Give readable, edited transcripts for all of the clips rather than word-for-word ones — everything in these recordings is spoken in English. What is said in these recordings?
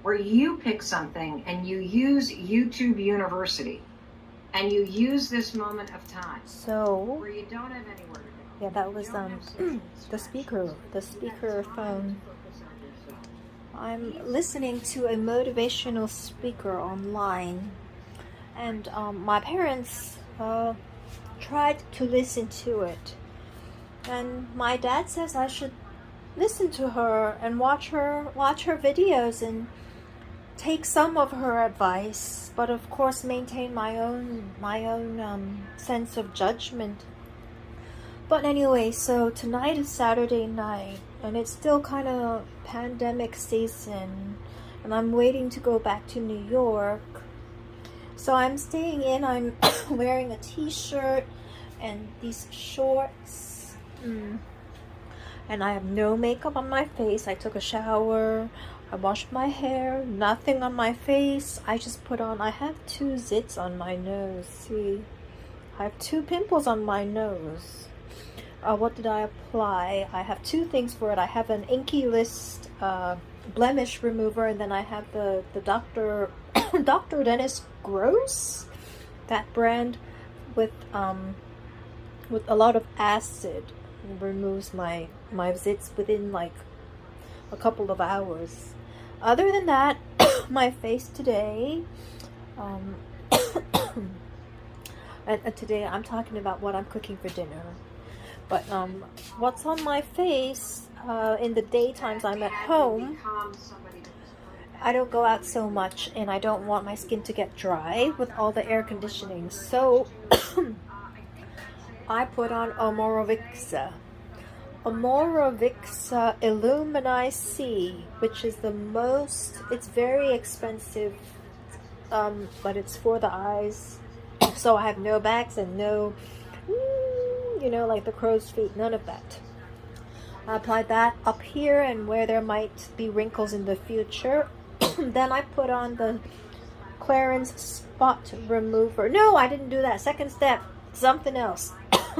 where you pick something and you use YouTube University and you use this moment of time where you don't have anywhere to go. Yeah, that was the speaker phone. I'm listening to a motivational speaker online, and my parents tried to listen to it, and my dad says I should listen to her and watch her videos and take some of her advice, but of course maintain my own sense of judgment. But anyway, so tonight is Saturday night, and it's still kind of pandemic season, and I'm waiting to go back to New York. So I'm staying in. I'm wearing a t-shirt and these shorts, and I have no makeup on my face. I took a shower, I washed my hair, nothing on my face. I just put on, I have 2 zits on my nose. See, I have 2 pimples on my nose. What did I apply? I have 2 things for it. I have an Inky List blemish remover, and then I have the Dr. Dennis Gross, that brand with a lot of acid. It removes my zits within like a couple of hours. Other than that, my face today, and today I'm talking about what I'm cooking for dinner. But what's on my face, in the daytimes I'm at home, I don't go out so much, and I don't want my skin to get dry with all the air conditioning. So I put on Amorovixa Illumini C, which is it's very expensive, but it's for the eyes. So I have no bags and no, like the crow's feet, none of that. I applied that up here and where there might be wrinkles in the future. Then I put on the Clarins spot remover. No, I didn't do that. Second step, something else.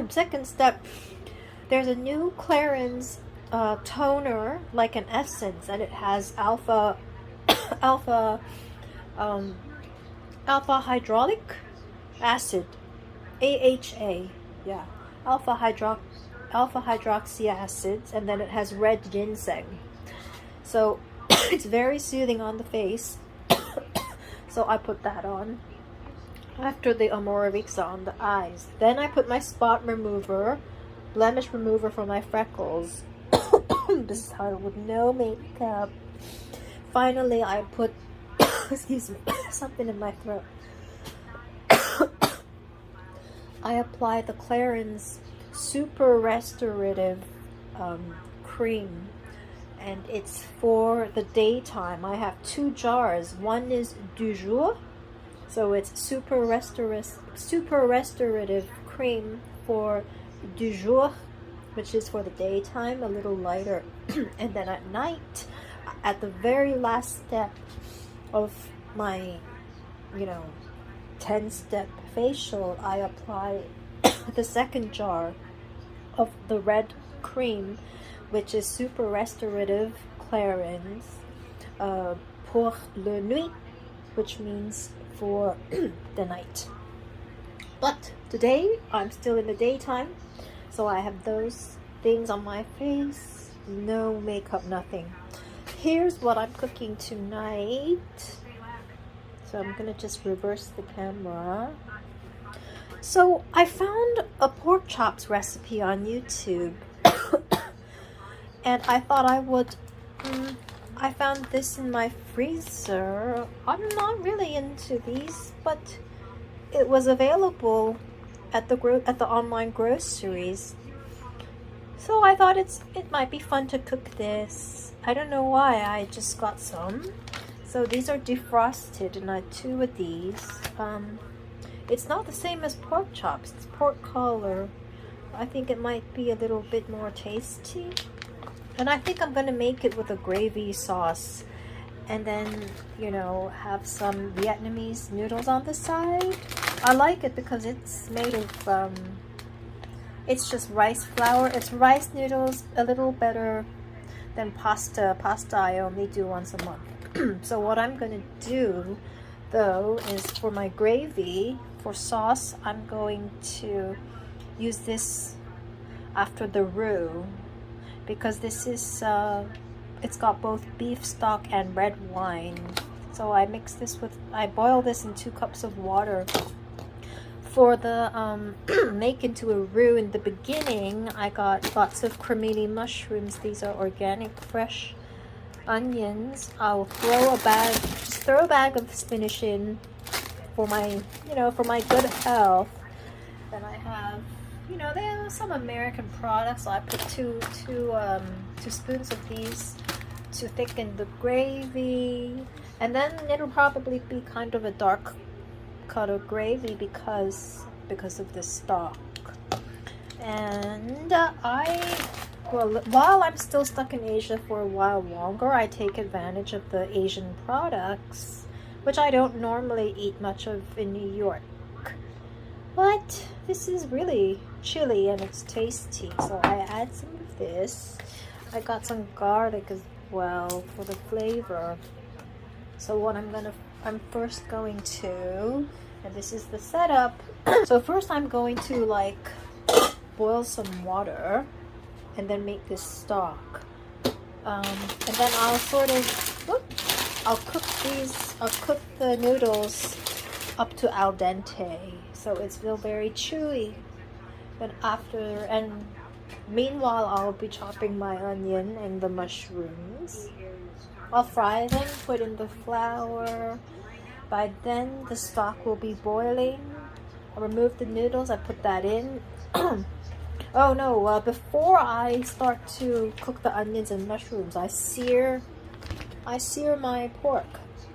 Second step, there's a new Clarins toner, like an essence, and it has alpha hydraulic acid, AHA, yeah, alpha hydroxy acids, and then it has red ginseng. So it's very soothing on the face. So I put that on after the Amorovixa on the eyes. Then I put my spot remover, blemish remover for my freckles. This is how, with no makeup. Finally, I put excuse me, something in my throat. I apply the Clarins Super Restorative cream, and it's for the daytime. I have 2 jars. One is du jour, so it's super restorative cream for du jour, which is for the daytime, a little lighter. And then at night, at the very last step of my 10-step facial, I apply the second jar of the red cream, which is super restorative Clarins pour le nuit, which means for the night. But today I'm still in the daytime, so I have those things on my face, no makeup, nothing. Here's what I'm cooking tonight. So I'm gonna just reverse the camera. So I found a pork chops recipe on YouTube, and I thought I would. I found this in my freezer. I'm not really into these, but it was available at the online groceries. So I thought it might be fun to cook this. I don't know why, I just got some. So these are defrosted, and I had 2 of these. It's not the same as pork chops. It's pork collar. I think it might be a little bit more tasty. And I think I'm gonna make it with a gravy sauce, and then have some Vietnamese noodles on the side. I like it because it's made of it's just rice flour. It's rice noodles, a little better than pasta. Pasta I only do once a month. So what I'm gonna do though is for my gravy, for sauce, I'm going to use this after the roux, because this is it's got both beef stock and red wine. So I mix this with, I boil this in 2 cups of water. For the make into a roux, in the beginning I got lots of cremini mushrooms. These are organic fresh onions. I'll throw a bag of spinach in for my, for my good health. Then I have, there are some American products. So I put two spoons of these to thicken the gravy, and then it'll probably be kind of a dark color gravy because of the stock. And while I'm still stuck in Asia for a while longer, I take advantage of the Asian products, which I don't normally eat much of in New York. But this is really chilly and it's tasty, so I add some of this. I got some garlic as well for the flavor. So what I'm first going to, and this is the setup. So first I'm going to boil some water and then make this stock. And then I'll I'll cook the noodles up to al dente, so it's still very chewy. And meanwhile, I'll be chopping my onion and the mushrooms. I'll fry them, put in the flour. By then, the stock will be boiling. I'll remove the noodles, I put that in. Oh no, before I start to cook the onions and mushrooms, I sear my pork.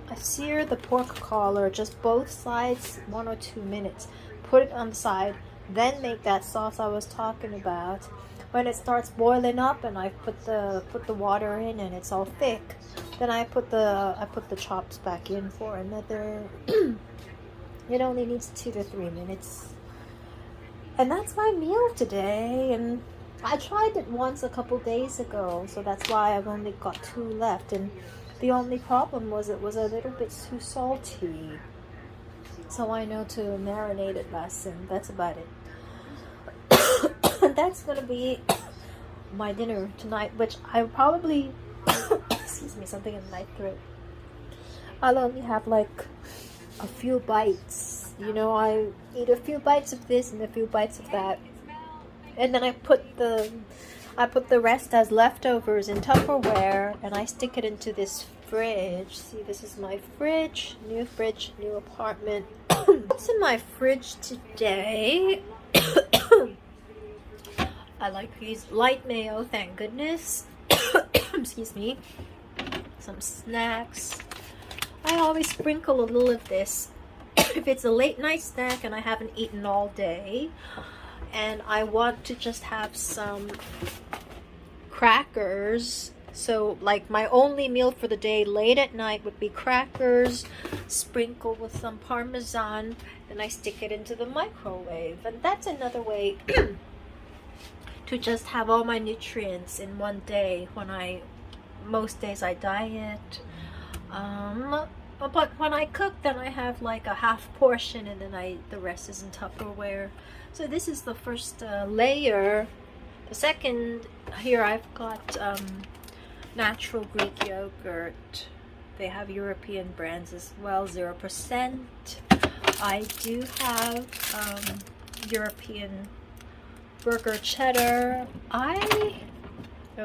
I sear the pork collar, just both sides, 1 or 2 minutes. Put it on the side, then make that sauce I was talking about. When it starts boiling up and I put the water in and it's all thick, then I put the chops back in for another it only needs 2 to 3 minutes. And that's my meal today. And I tried it once a couple days ago, so that's why I've only got 2 left. And the only problem was it was a little bit too salty. So I know to marinate it less, and that's about it. That's gonna be my dinner tonight, which I probably excuse me, something in my throat. I'll only have a few bites. I eat a few bites of this and a few bites of that, and then I put the rest as leftovers in Tupperware, and I stick it into this fridge. See, this is my fridge, new apartment. What's in my fridge today? I like these light mayo, thank goodness. Excuse me. Some snacks. I always sprinkle a little of this if it's a late night snack and I haven't eaten all day and I want to just have some crackers. So my only meal for the day late at night would be crackers sprinkled with some Parmesan, and I stick it into the microwave. And that's another way to just have all my nutrients in one day. Most days I diet. But when I cook, then I have a half portion, and then the rest is in Tupperware. So this is the first layer. The second, here I've got natural Greek yogurt. They have European brands as well, 0%. I do have European burger cheddar.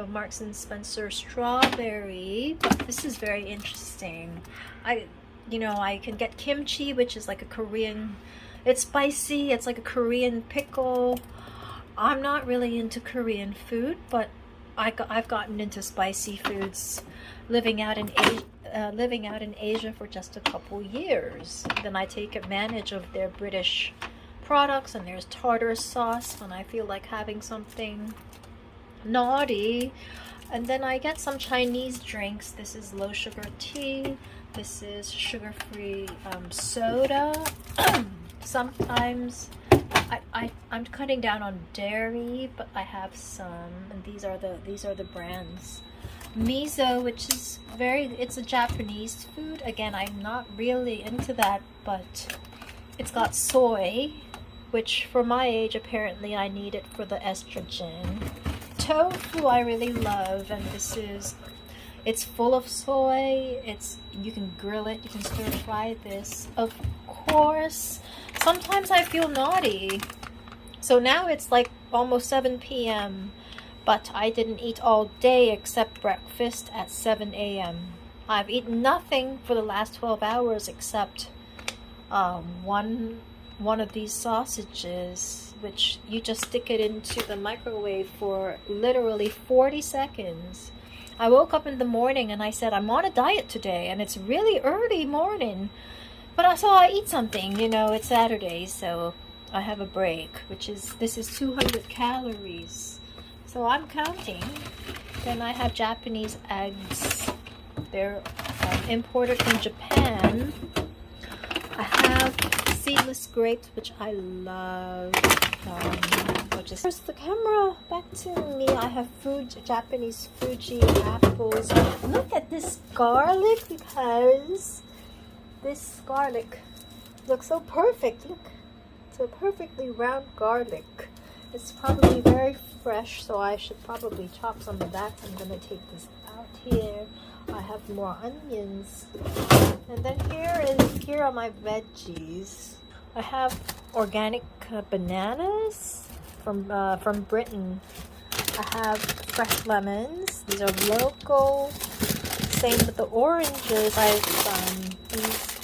Marks and Spencer strawberry. This is very interesting. I can get kimchi, which is like a Korean, it's spicy, it's like a Korean pickle. I'm not really into Korean food, but I've gotten into spicy foods living out in Asia for just a couple years. Then I take advantage of their British products, and there's tartar sauce when I feel like having something naughty. And then I get some Chinese drinks. This is low sugar tea. This is sugar-free soda. Sometimes I'm cutting down on dairy, but I have some, and these are the brands. miso, which is it's a Japanese food. Again, I'm not really into that, but it's got soy, which for my age apparently I need it for the estrogen. Tofu I really love, and it's full of soy. You can grill it, you can stir fry this. Of course, sometimes I feel naughty. So now it's like almost 7 p.m. but I didn't eat all day except breakfast at 7 a.m. I've eaten nothing for the last 12 hours except one of these sausages, which you just stick it into the microwave for literally 40 seconds. I woke up in the morning and I said, I'm on a diet today, and it's really early morning, but I thought I'd eat something. You know, it's Saturday, so I have a break, this is 200 calories. So I'm counting. Then I have Japanese eggs. They're imported from Japan. I have seedless grapes, which I love. Where's the camera? Back to me. I have Japanese Fuji apples. Look at this garlic, because this garlic looks so perfect. Look, it's a perfectly round garlic. It's probably very fresh, so I should probably chop some of that. I'm gonna take this out here. I have more onions, and then here are my veggies. I have organic bananas from Britain. I have fresh lemons. These are local. Same with the oranges. These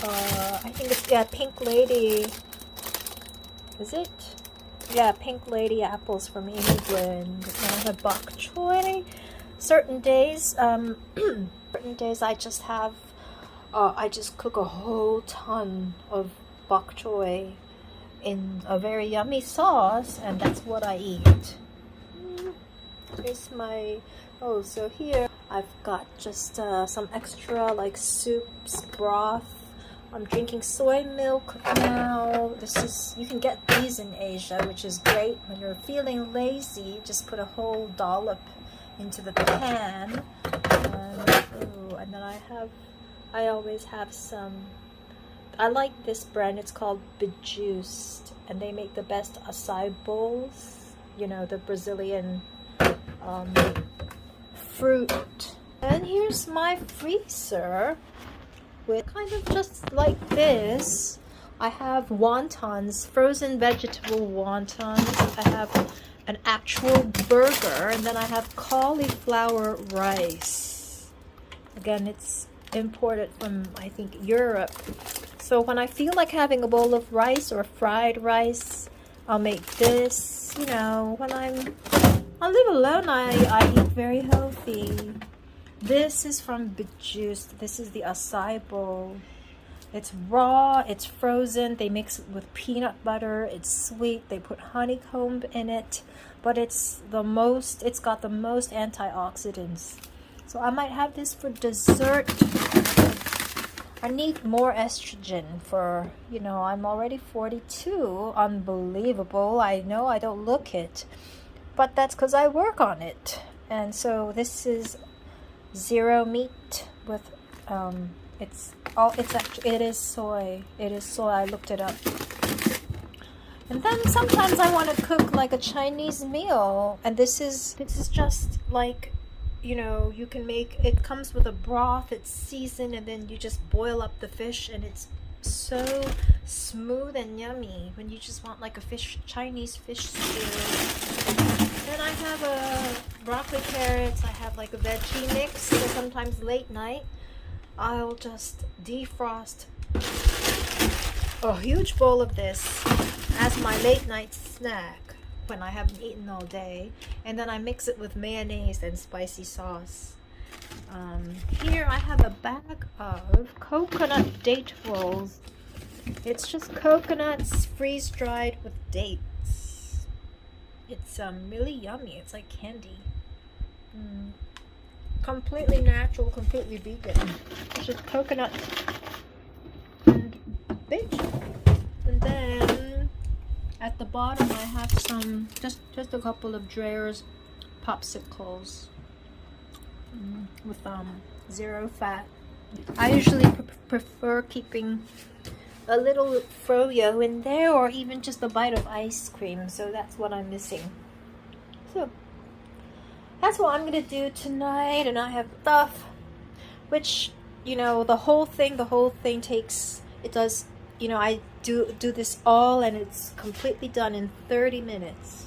are, I think it's Pink Lady. Is it? Yeah, Pink Lady apples from England. And I have bok choy. Certain days I just have I just cook a whole ton of bok choy in a very yummy sauce, and that's what I eat. Here's my so here I've got just some extra like soups, broth. I'm drinking soy milk now. You can get these in Asia, which is great when you're feeling lazy. Just put a whole dollop into the pan, and then I always have some. I like this brand. It's called Bejuiced, and they make the best acai bowls. You know, the Brazilian fruit. And here's my freezer with kind of just like this. I have wontons, frozen vegetable wontons. I have an actual burger, and then I have cauliflower rice. Again, it's imported from, I think, Europe. So when I feel like having a bowl of rice or fried rice, I'll make this. You know, when I live alone, I eat very healthy. This is from Bejuiced. This is the acai bowl. It's raw, it's frozen, they mix it with peanut butter, it's sweet, they put honeycomb in it, but it's got the most antioxidants. So I might have this for dessert. I need more estrogen for, you know, I'm already 42. Unbelievable. I know I don't look it, but that's because I work on it. And so this is zero meat with it is soy. It is soy. I looked it up. And then sometimes I want to cook like a Chinese meal, and this is just like, you know, you can make it. Comes with a broth. It's seasoned, and then you just boil up the fish, and it's so smooth and yummy when you just want like a Chinese fish stew. Then I have broccoli, carrots. I have like a veggie mix. So sometimes late night, I'll just defrost a huge bowl of this as my late night snack when I haven't eaten all day, and then I mix it with mayonnaise and spicy sauce. Here I have a bag of coconut date rolls. It's just coconuts freeze-dried with dates. It's really yummy. It's like candy. Completely natural, completely vegan. It's just coconut and dates. And then at the bottom I have some, just a couple of Dreyer's popsicles. with 0 fat. I usually prefer keeping a little froyo in there, or even just a bite of ice cream. So that's what I'm missing. So that's what I'm gonna do tonight. And I have stuff, which, you know, the whole thing takes, it does, you know, I do this all, and it's completely done in 30 minutes.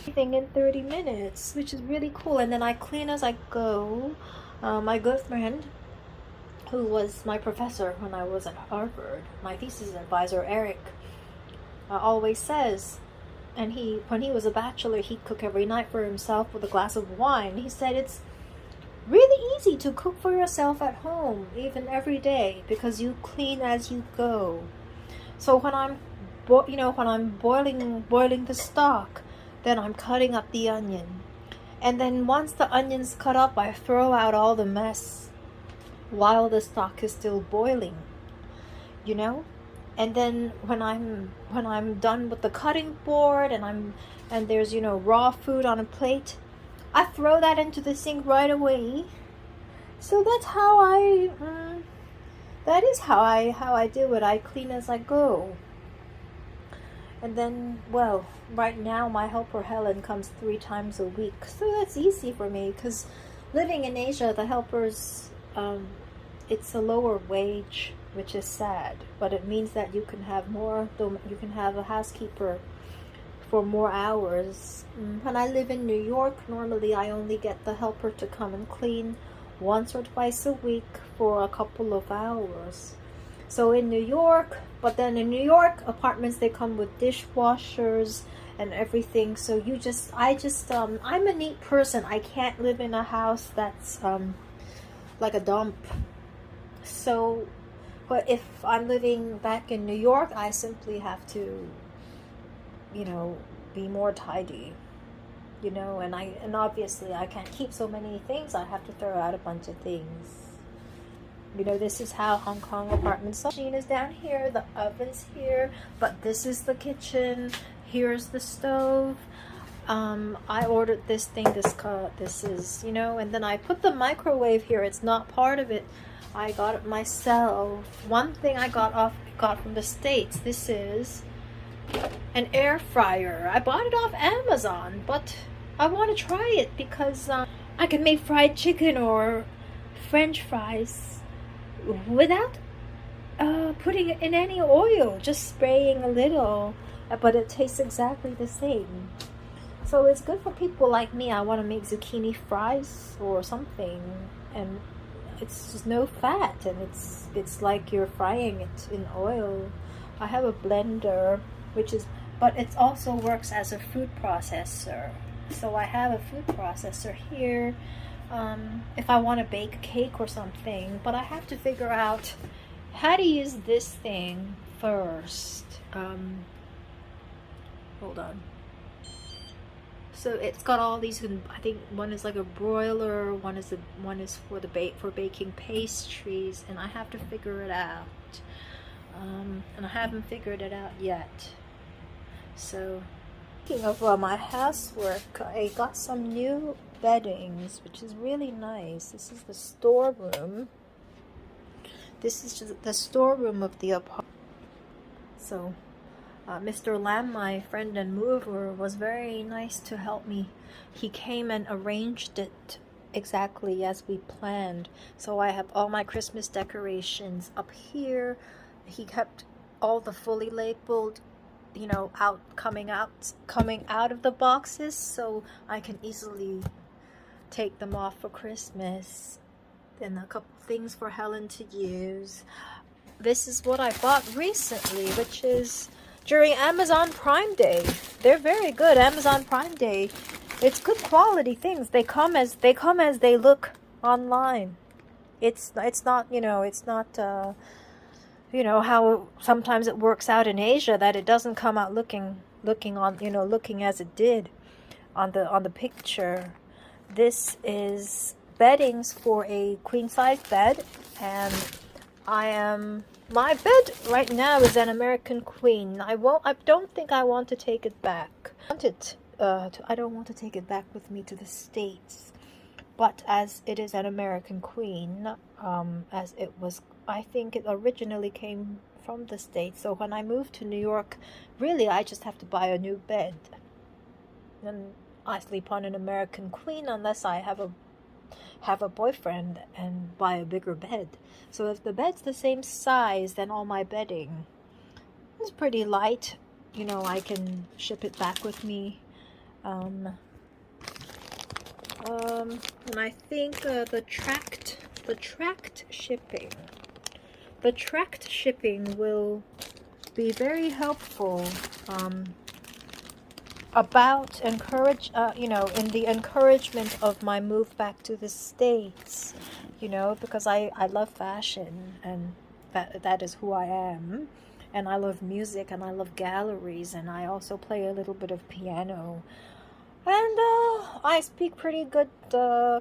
Everything in 30 minutes, which is really cool. And then I clean as I go. My good friend, who was my professor when I was at Harvard, my thesis advisor, Eric, always says, and when he was a bachelor, he'd cook every night for himself with a glass of wine. He said it's really easy to cook for yourself at home, even every day, because you clean as you go. So when I'm, when I'm boiling the stock, then I'm cutting up the onion, and then once the onion's cut up, I throw out all the mess while the stock is still boiling, you know. And then when I'm done with the cutting board, and there's, you know, raw food on a plate, I throw that into the sink right away. So that's how I do it. I clean as I go. And then, well, right now my helper Helen comes 3 times a week, so that's easy for me, because living in Asia, the helpers, it's a lower wage, which is sad, but it means that you can have more, you can have a housekeeper for more hours. When I live in New York, normally I only get the helper to come and clean once or twice a week for a couple of hours. So in New York, but then in New York apartments, they come with dishwashers and everything. So I'm a neat person. I can't live in a house that's like a dump. So, but if I'm living back in New York, I simply have to, you know, be more tidy, you know, and obviously I can't keep so many things. I have to throw out a bunch of things. You know, this is how Hong Kong apartments. The machine is down here, the oven's here, but this is the kitchen. Here's the stove. I ordered this thing. This is, you know, and then I put the microwave here. It's not part of it. I got it myself. One thing I got from the States. This is an air fryer. I bought it off Amazon, but I want to try it because I can make fried chicken or French fries without putting it in any oil, just spraying a little, but it tastes exactly the same. So it's good for people like me. I want to make zucchini fries or something, and it's just no fat, and it's like you're frying it in oil. I have a blender, but it also works as a food processor. So I have a food processor here. If I want to bake a cake or something, but I have to figure out how to use this thing first. Hold on. So it's got all these, I think one is like a broiler, one is for baking pastries, and I have to figure it out. And I haven't figured it out yet. So, speaking of my housework, I got some new beddings, which is really nice. This is the storeroom. This is just the storeroom of the apartment. So, Mr. Lam, my friend and mover, was very nice to help me. He came and arranged it exactly as we planned. So I have all my Christmas decorations up here. He kept all the fully labeled, you know, coming out of the boxes, so I can easily take them off for Christmas. Then a couple things for Helen to use. This is what I bought recently, which is during Amazon Prime Day. They're very good. Amazon Prime Day. It's good quality things. They come as they look online. It's not, you know, it's not you know how sometimes it works out in Asia, that it doesn't come out looking as it did on the picture. This is beddings for a queen size bed, and my bed right now is an American queen. I don't think I want to take it back. I don't want to take it back with me to the States, but as it is an American queen, as it was, I think it originally came from the States. So when I moved to New York, really I just have to buy a new bed. And I sleep on an American queen unless I have a boyfriend and buy a bigger bed. So if the bed's the same size, then all my bedding is pretty light. You know, I can ship it back with me. And I think the tracked shipping will be very helpful about you know, in the encouragement of my move back to the States, you know, because I love fashion, and that is who I am, and I love music, and I love galleries, and I also play a little bit of piano, and I speak pretty good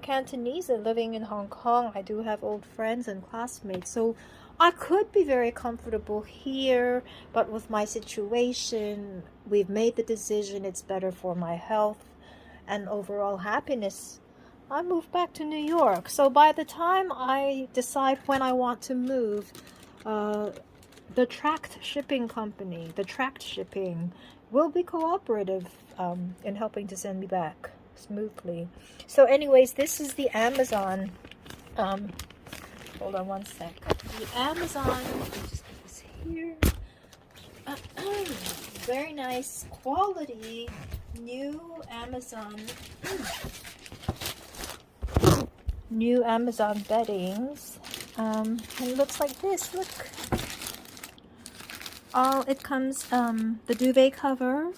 Cantonese, and living in Hong Kong, I do have old friends and classmates, so I could be very comfortable here, but with my situation, we've made the decision it's better for my health and overall happiness. I moved back to New York. So by the time I decide when I want to move, the tracked shipping company, the tracked shipping, will be cooperative in helping to send me back smoothly. So anyways, this is the Amazon. Hold on one sec. The Amazon, let me just put this here. Very nice quality new Amazon beddings. And it looks like this. Look. It comes the duvet cover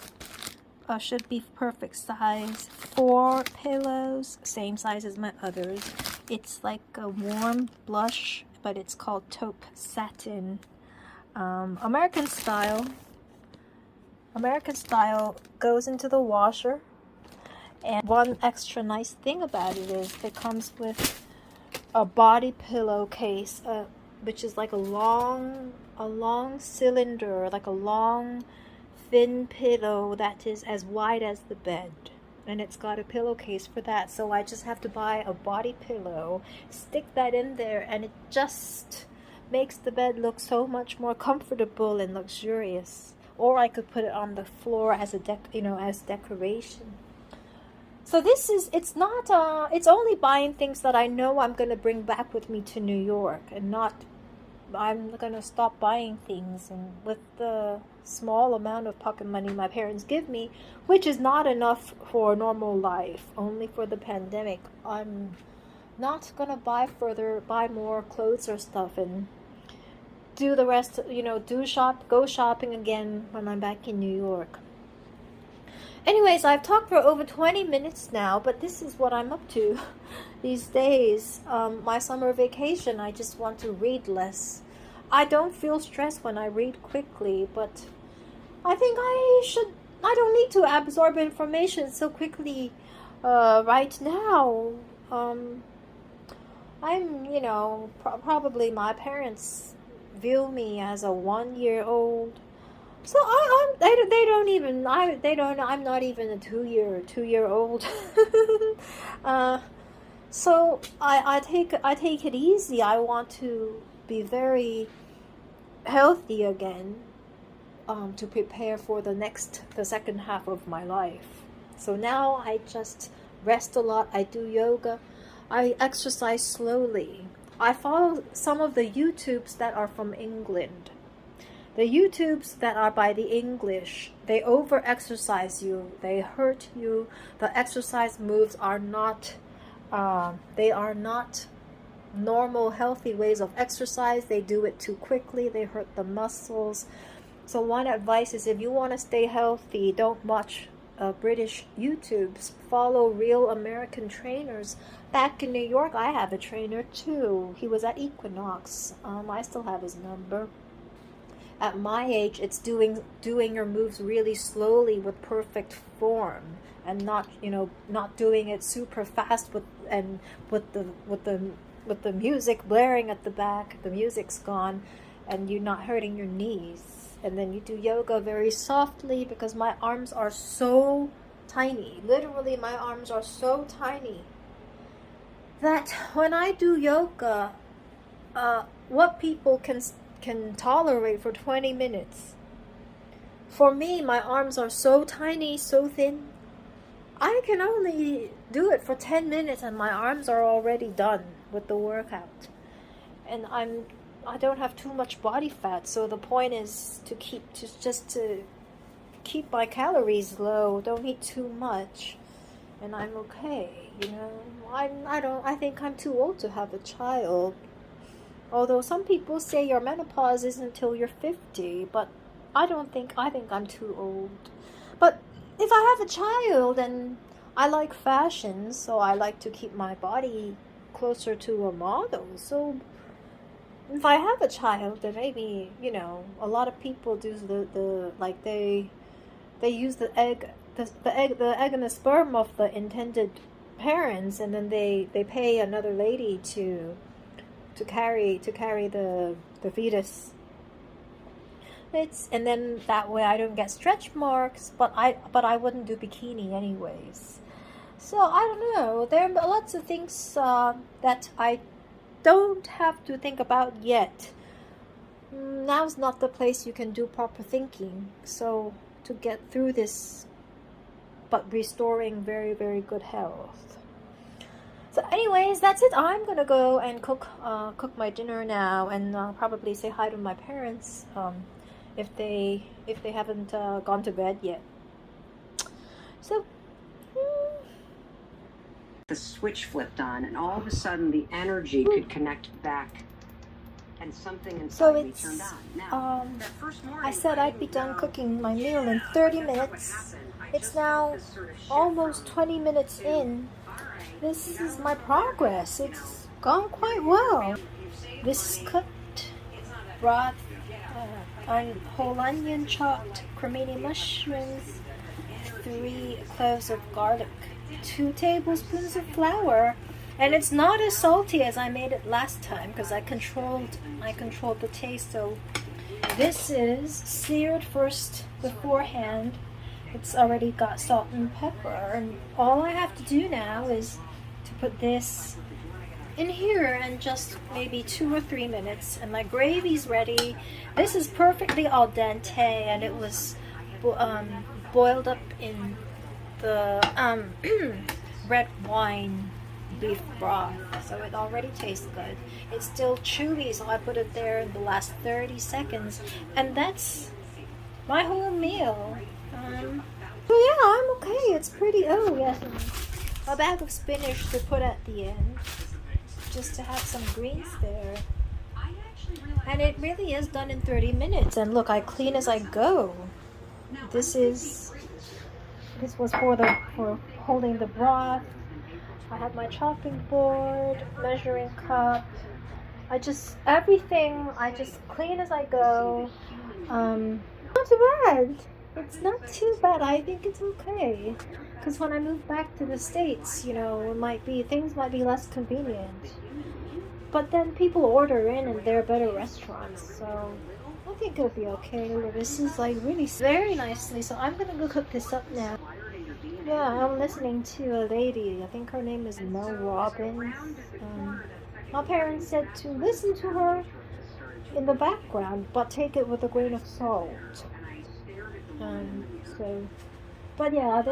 should be perfect size. 4 pillows, same size as my others. It's like a warm blush, but it's called taupe satin. American style goes into the washer. And one extra nice thing about it is it comes with a body pillow case, which is like a long cylinder, like a long thin pillow that is as wide as the bed. And it's got a pillowcase for that, so I just have to buy a body pillow, stick that in there, and it just makes the bed look so much more comfortable and luxurious. Or I could put it on the floor as as decoration. So this is, it's not, it's only buying things that I know I'm going to bring back with me to New York, and not, I'm going to stop buying things. And with the small amount of pocket money my parents give me, which is not enough for normal life, only for the pandemic, I'm not going to buy more clothes or stuff and do the rest, go shopping again when I'm back in New York. Anyways, I've talked for over 20 minutes now, but this is what I'm up to these days. My summer vacation, I just want to read less. I don't feel stressed when I read quickly, but I think I don't need to absorb information so quickly right now. I'm, probably my parents view me as a 1-year-old. So I'm not even a 2-year-old. So I take it easy. I want to be very healthy again, to prepare for the second half of my life. So now I just rest a lot. I do yoga. I exercise slowly. I follow some of the YouTubes that are from England. The YouTubes that are by the English, they over-exercise you. They hurt you. The exercise moves are not, they are not normal, healthy ways of exercise. They do it too quickly. They hurt the muscles. So one advice is, if you want to stay healthy, don't watch British YouTubes. Follow real American trainers. Back in New York, I have a trainer too. He was at Equinox. I still have his number. At my age, it's doing your moves really slowly with perfect form, and not doing it super fast with the music blaring at the back. The music's gone, and you're not hurting your knees. And then you do yoga very softly, because my arms are so tiny. Literally, my arms are so tiny. that when I do yoga, what people can tolerate for 20 minutes. For me, my arms are so tiny, so thin. I can only do it for 10 minutes and my arms are already done with the workout. And I don't have too much body fat, so the point is to keep my calories low, don't eat too much, and I'm okay, you know. I think I'm too old to have a child. Although some people say your menopause isn't until you're 50, but I think I'm too old. But if I have a child, and I like fashion, so I like to keep my body closer to a model. So if I have a child, then maybe, you know, a lot of people do they use the egg and the sperm of the intended parents, and then they pay another lady to carry the fetus. And then that way I don't get stretch marks, but I wouldn't do bikini anyways. So I don't know. There are lots of things that I don't have to think about yet. Now's not the place you can do proper thinking. So to get through this, but restoring very, very good health. So anyways, that's it. I'm gonna go and cook my dinner now, and probably say hi to my parents if they haven't gone to bed yet. So the switch flipped on, and all of a sudden the energy could connect back, and something inside me turned on. Now, that first morning, I said I'd be done cooking my meal in 30 minutes. It's now almost 20 minutes in. This is my progress. It's gone quite well. This is cooked, broth, whole onion chopped, cremini mushrooms, 3 cloves of garlic, 2 tablespoons of flour, and it's not as salty as I made it last time because I controlled the taste. So this is seared first beforehand. It's already got salt and pepper, and all I have to do now is to put this in here and just maybe 2 or 3 minutes, and my gravy's ready. This is perfectly al dente, and it was boiled up in the red wine beef broth, so it already tastes good. It's still chewy, so I put it there in the last 30 seconds, and that's my whole meal. So yeah, I'm okay. It's pretty. Oh yes, a bag of spinach to put at the end, just to have some greens there. And it really is done in 30 minutes. And look, I clean as I go. This was for holding the broth. I have my chopping board, measuring cup. Everything I just clean as I go. Not too bad. It's not too bad. I think it's okay. Because when I move back to the States, you know, things might be less convenient. But then people order in, and they're better restaurants. So I think it'll be okay. This is like really very nicely. So I'm gonna go cook this up now. Yeah, I'm listening to a lady. I think her name is Mel Robbins. My parents said to listen to her in the background, but take it with a grain of salt. But yeah,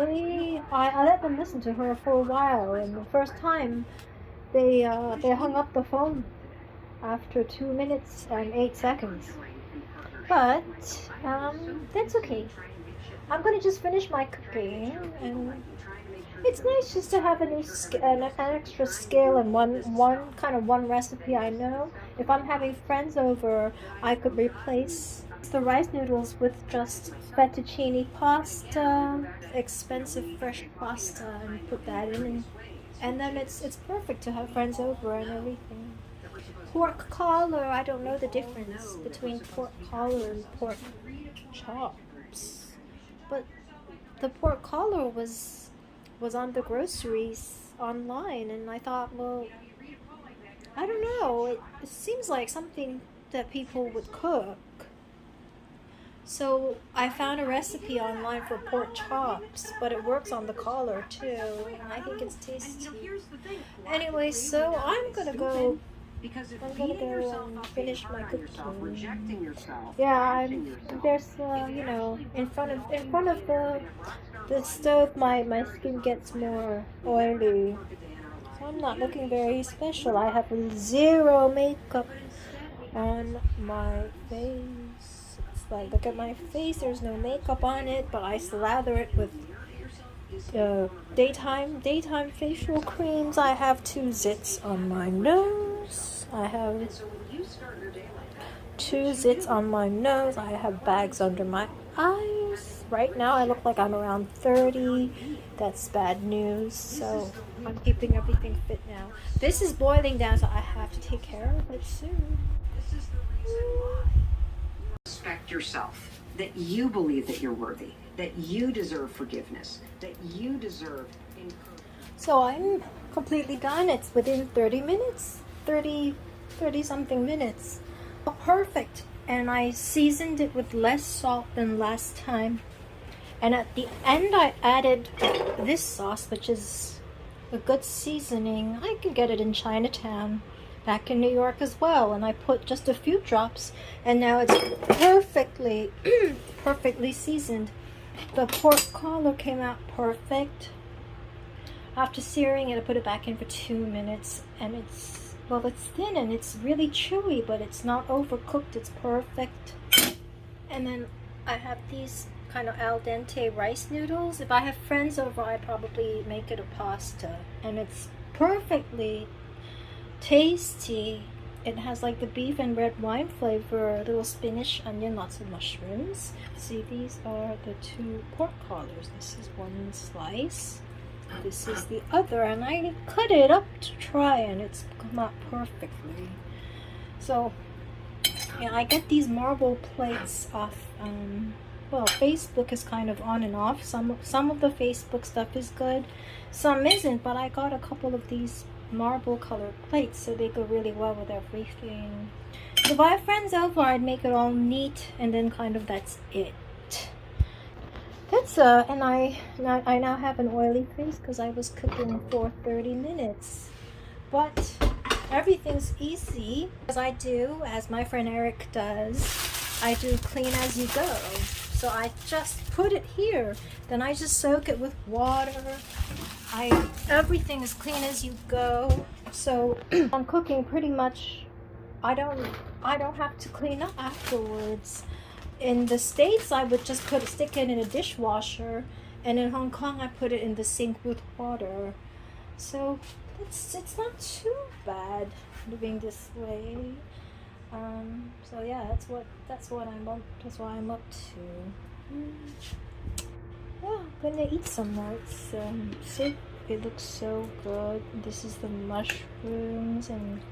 I let them listen to her for a while, and the first time they hung up the phone after 2 minutes and 8 seconds. But that's okay. I'm gonna just finish my cooking, and it's nice just to have an extra skill and one recipe I know. If I'm having friends over, I could replace the rice noodles with just fettuccine pasta, expensive fresh pasta, and put that in, and then it's perfect to have friends over and everything. Pork collar, I don't know the difference between pork collar and pork chops, but the pork collar was on the groceries online, and I thought, well, I don't know, it seems like something that people would cook. So I found a recipe online for pork chops, but it works on the collar too, and I think it's tasty. Anyway, so I'm gonna go and finish my cooking. Yeah, there's you know, in front of the stove, my skin gets more oily. So I'm not looking very special. I have zero makeup on my face. It's like, look at my face, there's no makeup on it, but I slather it with daytime facial creams. I have 2 zits on my nose. I have 2 zits on my nose. I have bags under my eyes. Right now I look like I'm around 30. That's bad news. So I'm keeping everything fit now. This is boiling down, so I have to take care of it soon. Respect yourself, that you believe that you're worthy, that you deserve forgiveness, that you deserve encouragement. So I'm completely done. It's within 30 minutes, 30 something minutes. Perfect. And I seasoned it with less salt than last time. And at the end I added this sauce, which is a good seasoning. I could get it in Chinatown back in New York as well, and I put just a few drops, and now it's perfectly perfectly seasoned. The pork collar came out perfect. After searing it, I put it back in for 2 minutes, and it's thin and it's really chewy, but it's not overcooked. It's perfect. And then I have these kind of al dente rice noodles. If I have friends over, I probably make it a pasta, and it's perfectly tasty. It has like the beef and red wine flavor, a little spinach, onion, lots of mushrooms. See, these are the 2 pork collars. This is 1 slice. This is the other, and I cut it up to try, and it's come out perfectly. So, yeah, I get these marble plates off. Well, Facebook is kind of on and off. Some of the Facebook stuff is good, some isn't. But I got a couple of these marble colored plates, so they go really well with everything. So if I have friends over, I'd make it all neat, and then kind of that's it. That's and I now have an oily face because I was cooking for 30 minutes. But everything's easy, as I do, as my friend Eric does. I do clean as you go. So I just put it here, then I just soak it with water. Everything is clean as you go. So I'm cooking pretty much. I don't have to clean up afterwards. In the States, I would just stick it in a dishwasher, and in Hong Kong, I put it in the sink with water. So it's not too bad living this way. So yeah, that's what I'm up to. Yeah, I'm gonna eat some more. It's soup. It looks so good. This is the mushrooms and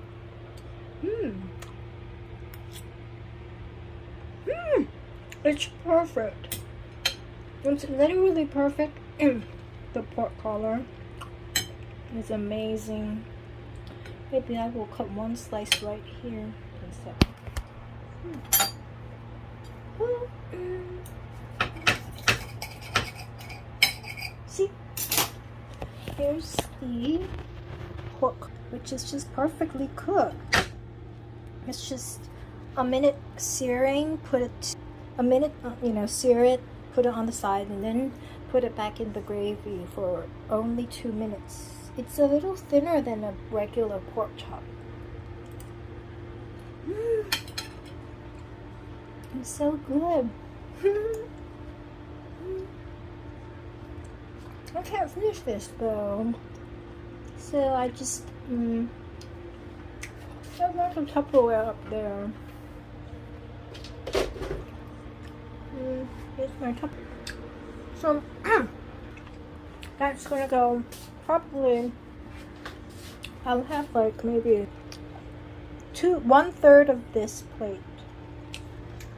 it's perfect. It's literally perfect. The pork collar is amazing. Maybe I will cut 1 slice right here. See, here's the pork, which is just perfectly cooked. It's just a minute searing. Put it a minute, sear it, put it on the side, and then put it back in the gravy for only 2 minutes. It's a little thinner than a regular pork chop. It's so good. I can't finish this though. So I just I've got some Tupperware up there. Here's my Tupperware. So that's gonna go probably. I'll have like maybe 1/3 of this plate,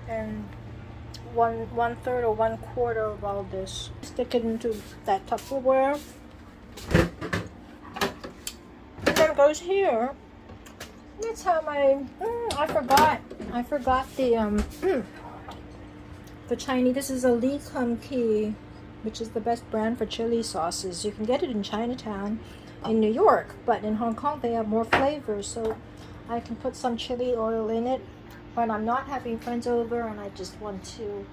and one third or 1/4 of all this. Stick it into that Tupperware, and then it goes here. That's how my I forgot the for Chinese. This is a Li Kum Ki, which is the best brand for chili sauces. You can get it in Chinatown in New York, but in Hong Kong they have more flavors, so I can put some chili oil in it when I'm not having friends over and I just want to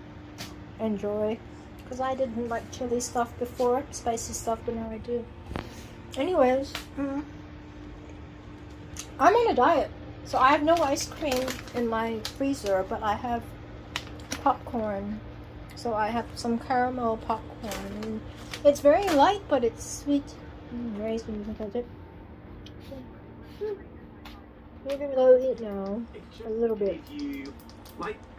enjoy, because I didn't like chili stuff before, spicy stuff, but now I do. Anyways, I'm on a diet, so I have no ice cream in my freezer, but I have popcorn. So I have some caramel popcorn, and it's very light, but it's sweet. Very sweet. You can touch it. Maybe a little bit now. A little bit.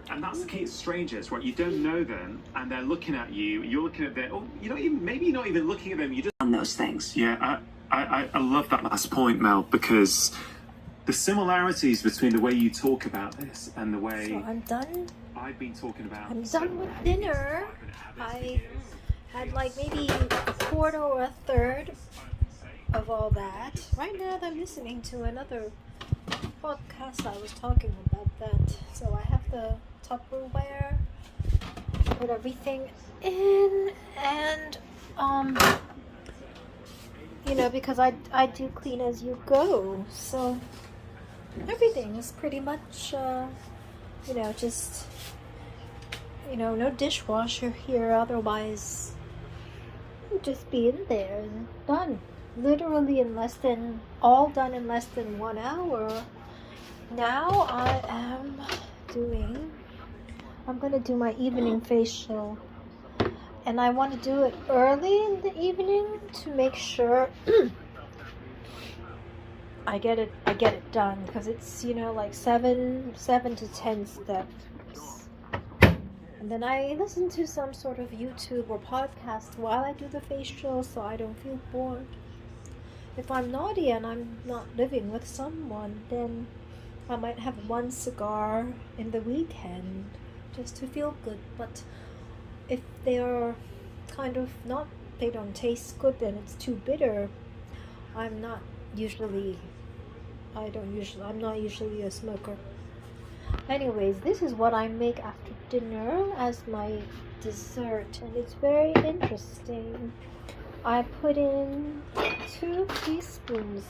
And that's the key to strangers, right? You don't know them, and they're looking at you. You're looking at them. Oh, you're not even. Maybe you're not even looking at them. You just on those things. Yeah, I love that last point, Mel, because the similarities between the way you talk about this and the way so I'm done. I've been talking about. I'm done with dinner. I had like maybe a quarter or a third of all that. Right now I'm listening to another podcast. I was talking about that. So I have the Tupperware, put everything in, and you know, because I do clean as you go, so everything is pretty much you know, just, you know, no dishwasher here, otherwise it'd just be in there and done. Literally all done in less than 1 hour. Now I'm gonna do my evening facial, and I want to do it early in the evening to make sure I get it done, because it's, you know, like 7 to 10 steps. And then I listen to some sort of YouTube or podcast while I do the facial, so I don't feel bored. If I'm naughty and I'm not living with someone, then I might have one cigar in the weekend just to feel good. But if they are kind of not, they don't taste good, then it's too bitter, I'm not usually a smoker. Anyways, this is what I make after dinner as my dessert, and it's very interesting. I put in 2 teaspoons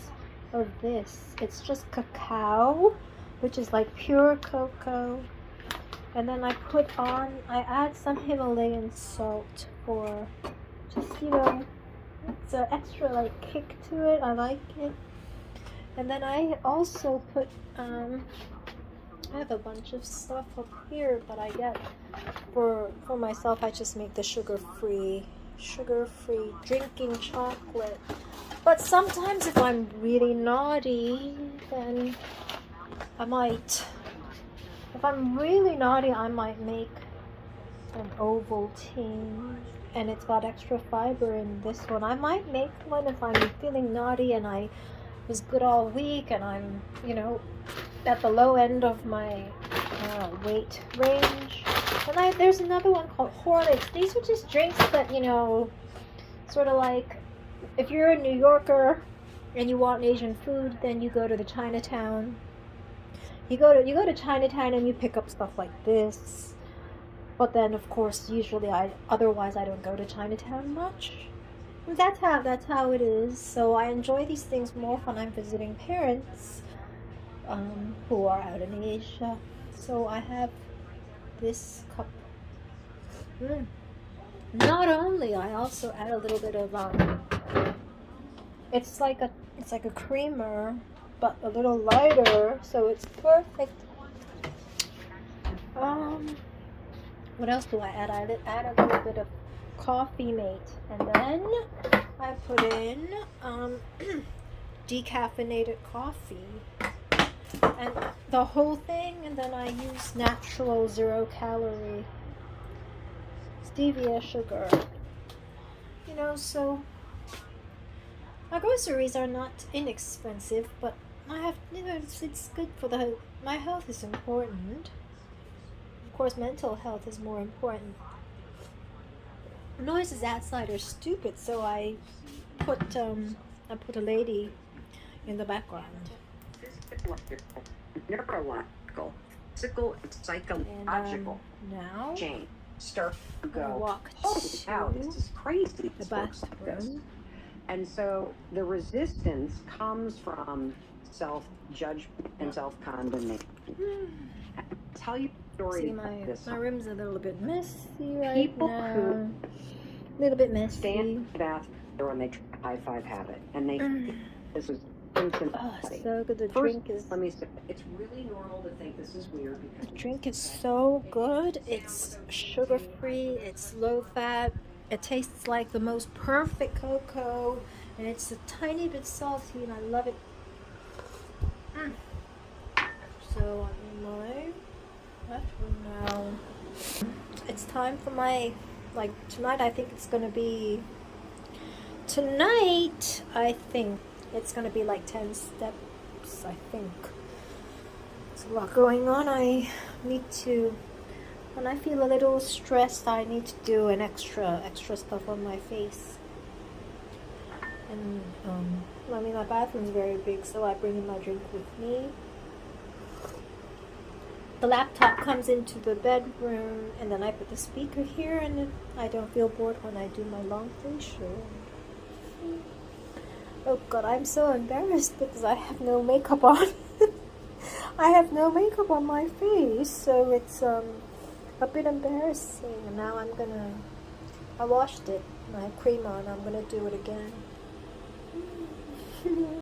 of this. It's just cacao, which is like pure cocoa. And then I add some Himalayan salt for just, you know, it's an extra like kick to it. I like it. And then I also put I have a bunch of stuff up here, but I get for myself, I just make the sugar-free drinking chocolate. But sometimes if I'm really naughty, then I might make an Ovaltine, and it's got extra fiber in this one. I might make one if I'm feeling naughty and I was good all week and I'm, you know, at the low end of my weight range. And there's another one called Horlicks. These are just drinks that, you know, sort of like, if you're a New Yorker and you want Asian food, then you go to the Chinatown. You go to Chinatown and you pick up stuff like this. But then, of course, usually otherwise I don't go to Chinatown much. And that's how it is. So I enjoy these things more when I'm visiting parents who are out in Asia. So I have this cup. Not only, I also add a little bit of it's like a creamer, but a little lighter, so it's perfect. What else do I add? I add a little bit of coffee mate, and then I put in decaffeinated coffee, and the whole thing, and then I use natural 0-calorie stevia sugar. You know, so my groceries are not inexpensive, but I have, you know, it's good for my health is important. Of course, mental health is more important. Noises outside are stupid, so I put a lady in the background. Neurological, physical, and psychological now change. start to go, walk holy cow, this is crazy. the bathroom. And so the resistance comes from self-judgment and self-condemnation. I'll tell you a story. See, my room's a little bit messy right People now. who A little bit messy. stand in the bathroom when they try a high five habit, and they this is instant. Oh, so good. The First, drink is. let me say, it's really normal to think this is weird because The drink is so good. It's sugar-free. It's low-fat. It tastes like the most perfect cocoa, and it's a tiny bit salty, and I love it. So I'm in my bathroom now. It's time for my, like, tonight I think it's gonna be, tonight I think it's gonna be like 10 steps, I think. There's a lot going on. I need to, when I feel a little stressed, I need to do an extra stuff on my face. And I mean, my bathroom's very big, so I bring in my drink with me. The laptop comes into the bedroom, and then I put the speaker here, and I don't feel bored when I do my long facial. Oh God, I'm so embarrassed because I have no makeup on. I have no makeup on my face, so it's a bit embarrassing. And now I washed it, and I have cream on. I'm gonna do it again.